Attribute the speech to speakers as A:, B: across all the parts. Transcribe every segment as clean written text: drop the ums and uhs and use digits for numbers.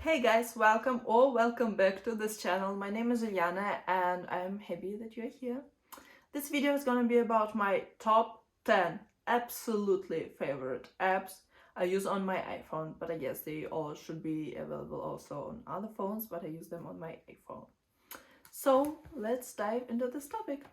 A: Hey guys, welcome back to this channel. My name is Ilyana and I'm happy that you're here. This video is gonna be about my top 10 absolutely favorite apps I use on my iPhone, but I guess they all should be available also on other phones, but I use them on my iPhone. So let's dive into this topic.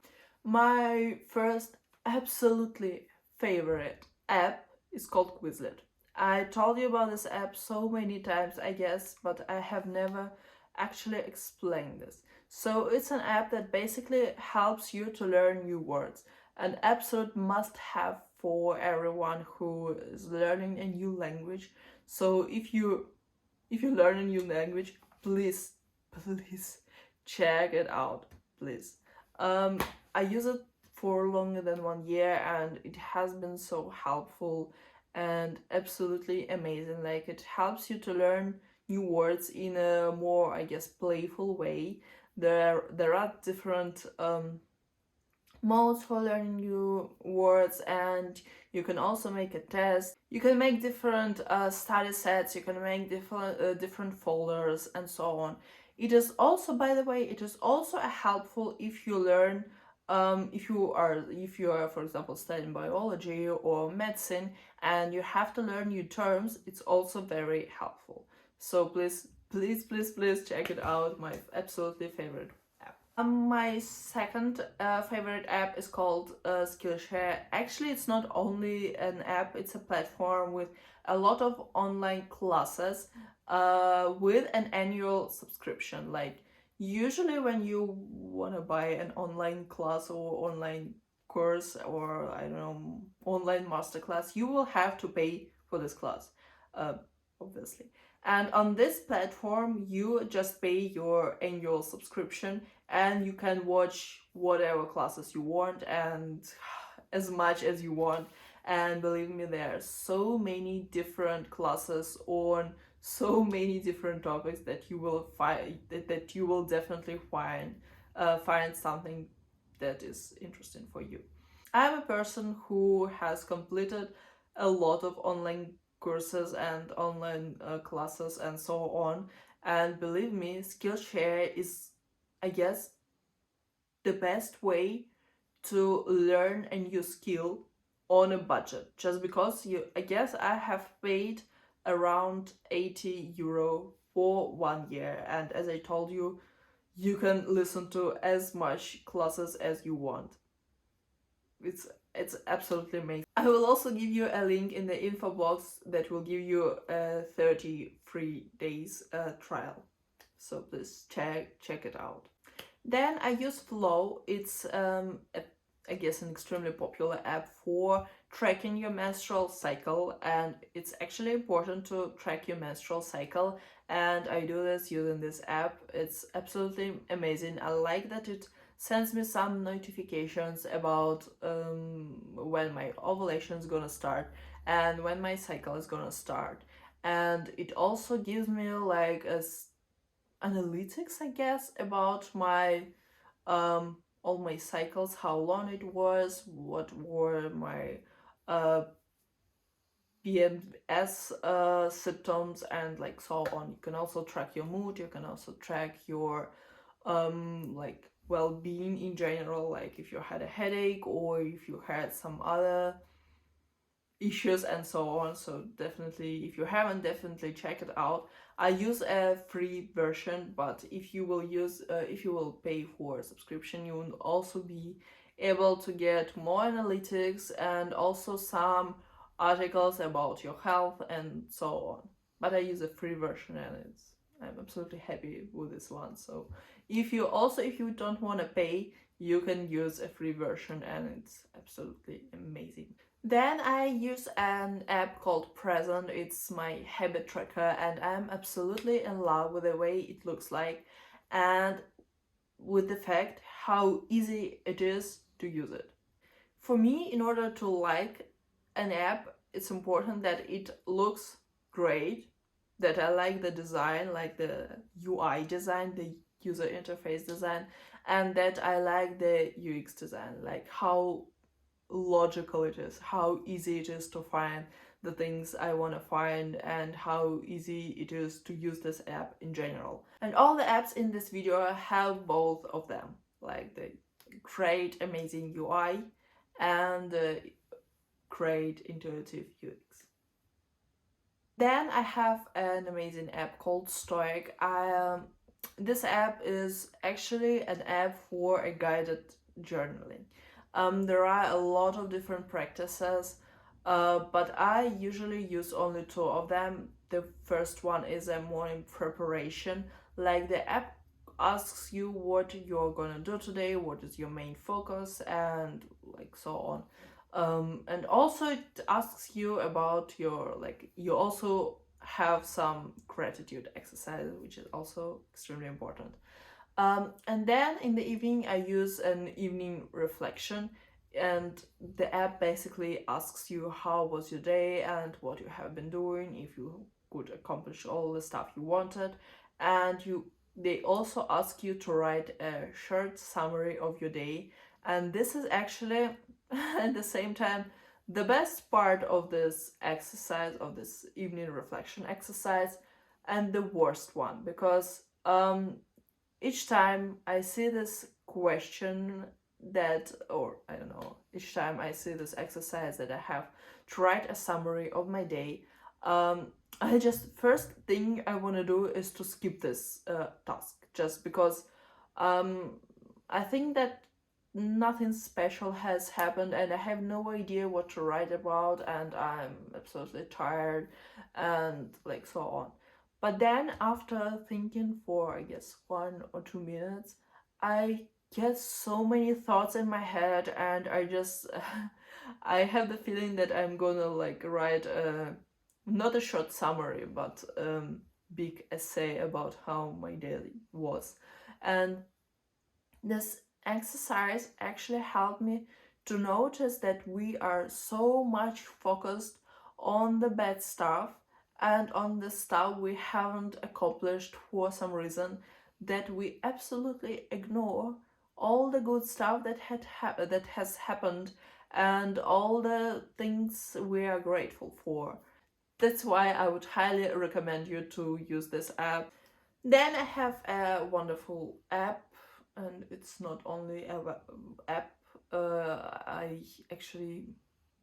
A: My first absolutely favorite app is called Quizlet. I told you about this app so many times, I guess, but I have never actually explained this. So it's an app that basically helps you to learn new words. An absolute must have for everyone who is learning a new language. So if you learn a new language, please check it out, please. I use it for longer than 1 year and it has been so helpful and absolutely amazing. Like, it helps you to learn new words in a more, I guess, playful way. There are different modes for learning new words, and you can also make a test. You can make different study sets, you can make different folders and so on. It is also, by the way, it is also helpful if you learn if you are, for example, studying biology or medicine and you have to learn new terms. It's also very helpful. So please check it out. My absolutely favorite app. My second favorite app is called Skillshare. Actually, it's not only an app, it's a platform with a lot of online classes with an annual subscription. Like, usually when you want to buy an online class or online course, or I don't know, online masterclass, you will have to pay for this class, uh, obviously. And on this platform, you just pay your annual subscription and you can watch whatever classes you want and as much as you want. And believe me, there are so many different classes on so many different topics that you will find that you will definitely find something that is interesting for you. I'm a person who has completed a lot of online courses and online classes and so on, and believe me, Skillshare is, I guess, the best way to learn a new skill on a budget. Just because I guess I have paid around 80 euro for 1 year, and as I told you, you can listen to as much classes as you want. It's absolutely amazing. I will also give you a link in the info box that will give you a 30 free days trial. So please check it out. Then I use Flow. It's I guess an extremely popular app for tracking your menstrual cycle, and it's actually important to track your menstrual cycle, and I do this using this app. It's absolutely amazing. I like that it sends me some notifications about when my ovulation is gonna start and when my cycle is gonna start, and it also gives me like analytics, I guess, about my all my cycles, how long it was, what were my PMS symptoms, and like so on. You can also track your mood. You can also track your like well-being in general, like if you had a headache or if you had some other issues and so on. So definitely, if you haven't, definitely check it out. I use a free version, but if you will pay for a subscription, you will also be able to get more analytics and also some articles about your health and so on. But I use a free version and I'm absolutely happy with this one. So if you don't want to pay, you can use a free version and it's absolutely amazing. Then I use an app called Present. It's my habit tracker, and I'm absolutely in love with the way it looks like and with the fact how easy it is to use it. For me, in order to like an app, it's important that it looks great, that I like the design, like the UI design, the user interface design, and that I like the UX design, like how logical it is, how easy it is to find the things I want to find and how easy it is to use this app in general. And all the apps in this video have both of them, like the great amazing UI and the great intuitive UX. Then I have an amazing app called Stoic. This app is actually an app for a guided journaling. There are a lot of different practices, but I usually use only two of them. The first one is a morning preparation. Like the app asks you what you're gonna do today, what is your main focus, and like so on. And also it asks you about your, like, you also have some gratitude exercises, which is also extremely important. And then in the evening I use an evening reflection, and the app basically asks you how was your day and what you have been doing, if you could accomplish all the stuff you wanted, and they also ask you to write a short summary of your day. And this is actually at the same time the best part of this exercise, of this evening reflection exercise, and the worst one, because each time I see this question that, or I don't know, each time I see this exercise that I have to write a summary of my day, I just, first thing I want to do is to skip this task, just because I think that nothing special has happened and I have no idea what to write about, and I'm absolutely tired and like so on. But then after thinking for, I guess, 1 or 2 minutes, I get so many thoughts in my head, and I just I have the feeling that I'm gonna like write a, not a short summary, but big essay about how my day was. And this exercise actually helped me to notice that we are so much focused on the bad stuff and on the stuff we haven't accomplished for some reason, that we absolutely ignore all the good stuff that has happened and all the things we are grateful for. That's why I would highly recommend you to use this app. Then I have a wonderful app, and it's not only a app. I actually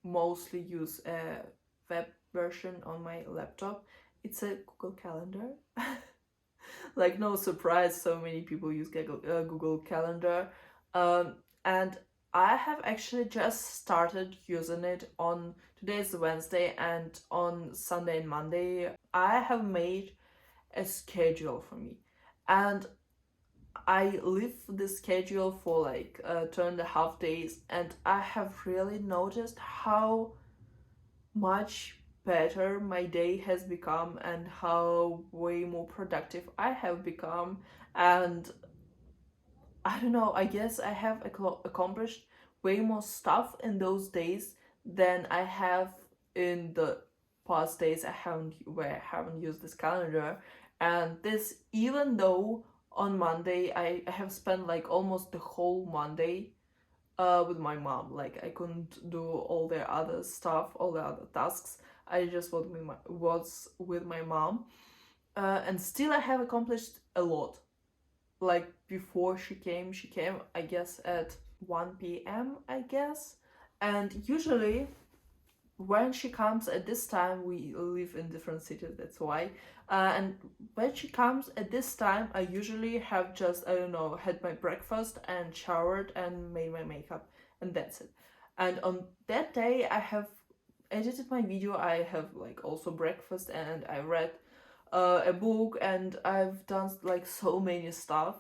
A: mostly use a web version on my laptop. It's a Google Calendar. Like, no surprise, so many people use Google Calendar. And I have actually just started using it. On today's Wednesday, and on Sunday and Monday I have made a schedule for me, and I live the schedule for like 2.5 days, and I have really noticed how much better my day has become and how way more productive I have become. And I don't know, I guess I have accomplished way more stuff in those days than I have in the past days where I haven't used this calendar. And this, even though on Monday I have spent like almost the whole Monday with my mom. Like, I couldn't do all the other stuff, all the other tasks. I just was with my mom. And still I have accomplished a lot. Like, before she came I guess at 1 p.m. I guess. And usually when she comes at this time, we live in different cities, that's why. And when she comes at this time, I usually have just, I don't know, had my breakfast and showered and made my makeup, and that's it. And on that day I have edited my video, I have like also breakfast, and I read a book, and I've done like so many stuff.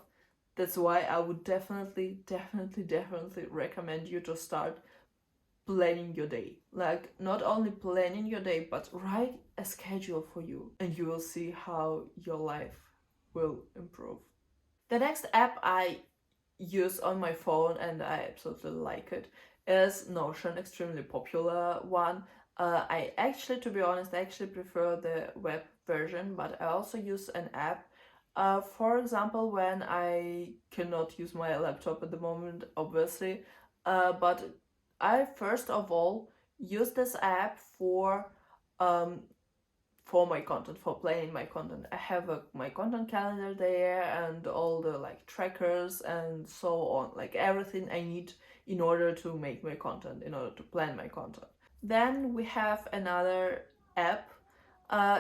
A: That's why I would definitely recommend you to start planning your day. Like, not only planning your day, but write a schedule for you, and you will see how your life will improve. The next app I use on my phone, and I absolutely like it, is Notion, extremely popular one. I actually, to be honest, I actually prefer the web version, but I also use an app. For example, when I cannot use my laptop at the moment, obviously, but I first of all use this app for um, for my content, for planning my content. I have my content calendar there and all the like trackers and so on, like everything I need in order to make my content, in order to plan my content. Then we have another app.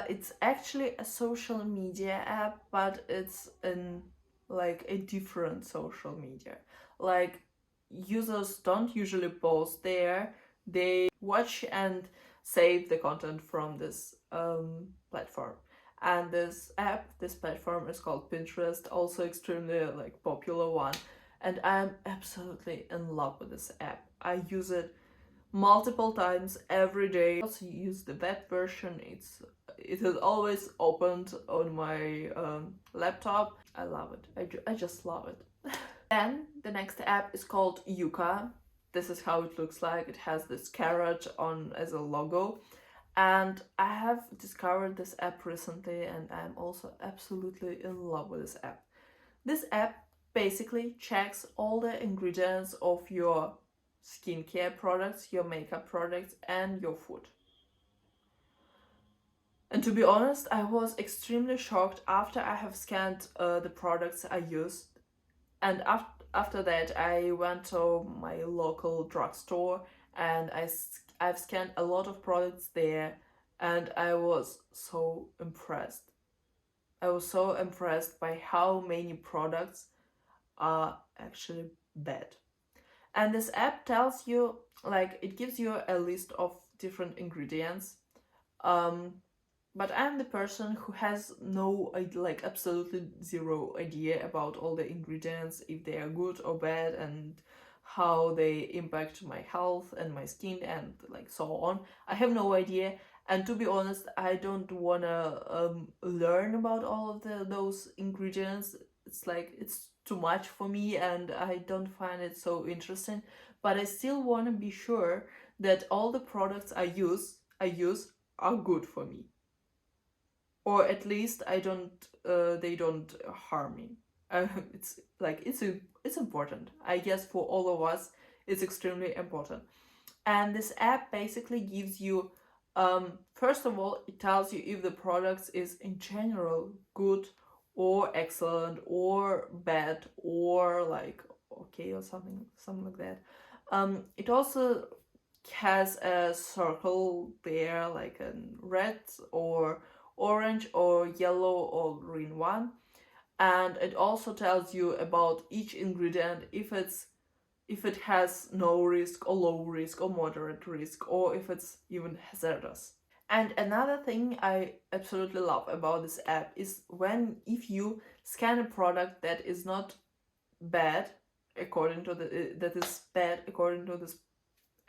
A: It's actually a social media app, but it's in like a different social media. Like users don't usually post there. They watch and save the content from this platform. And this app, this platform is called Pinterest, also extremely like popular one. And I'm absolutely in love with this app. I use it multiple times every day. I also use the web version. It is always opened on my laptop. I love it. I just love it. Then the next app is called Yuka. This is how it looks like. It has this carrot on as a logo. And I have discovered this app recently and I'm also absolutely in love with this app. This app basically checks all the ingredients of your skincare products, your makeup products, and your food. And to be honest, I was extremely shocked after I have scanned the products I used. And after that, I went to my local drugstore and I've scanned a lot of products there and I was so impressed. I was so impressed by how many products are actually bad. And this app tells you, like, it gives you a list of different ingredients. But I'm the person who has no, like, absolutely zero idea about all the ingredients, if they are good or bad, and how they impact my health and my skin and like so on. I have no idea. And to be honest, I don't wanna learn about all of those ingredients. It's like it's too much for me, and I don't find it so interesting. But I still wanna be sure that all the products I use are good for me, or at least they don't harm me. It's like it's important. I guess for all of us, it's extremely important. And this app basically gives you, first of all, it tells you if the product is in general good or excellent or bad or like okay or something like that. It also has a circle there, like a red or orange or yellow or green one, and it also tells you about each ingredient, if it has no risk or low risk or moderate risk, or if it's even hazardous. And another thing I absolutely love about this app is if you scan a product that is not bad according to this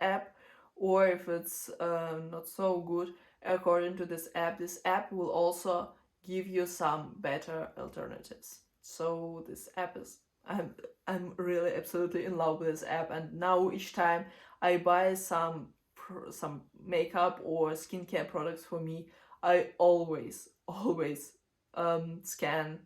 A: app, or if it's not so good according to this app will also give you some better alternatives. So this app is, I'm really absolutely in love with this app, and now each time I buy some makeup or skincare products for me, I always scan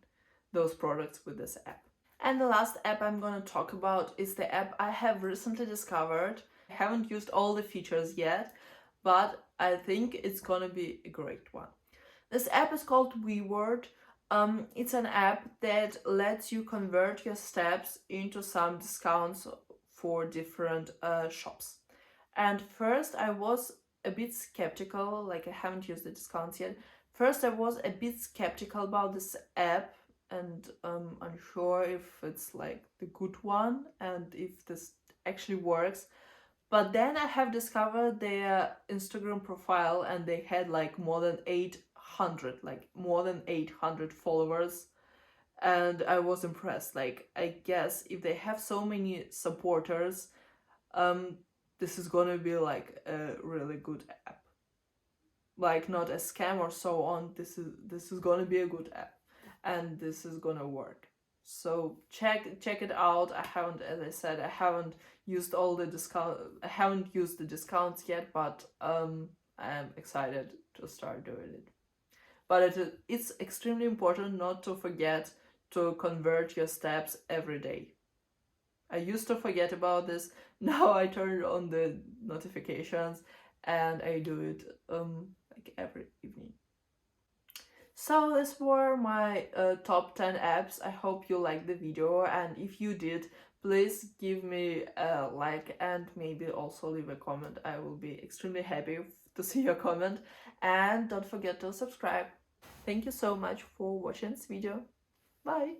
A: those products with this app. And the last app I'm going to talk about is the app I have recently discovered. I haven't used all the features yet, but I think it's going to be a great one. This app is called WeWord. It's an app that lets you convert your steps into some discounts for different shops. And first I was a bit skeptical, like I haven't used the discounts yet. First I was a bit skeptical about this app and unsure if it's like the good one and if this actually works. But then I have discovered their Instagram profile and they had like more than 800 followers, and I was impressed. Like, I guess if they have so many supporters, this is gonna be like a really good app, like not a scam or so on. This is gonna be a good app and this is gonna work. So check it out. As I said, I haven't used all the I haven't used the discounts yet, but I'm excited to start doing it. But it's extremely important not to forget to convert your steps every day. I used to forget about this. Now I turn on the notifications and I do it like like every evening. So these were my top 10 apps. I hope you liked the video, and if you did, please give me a like and maybe also leave a comment. I will be extremely happy to see your comment, and don't forget to subscribe. Thank you so much for watching this video. Bye!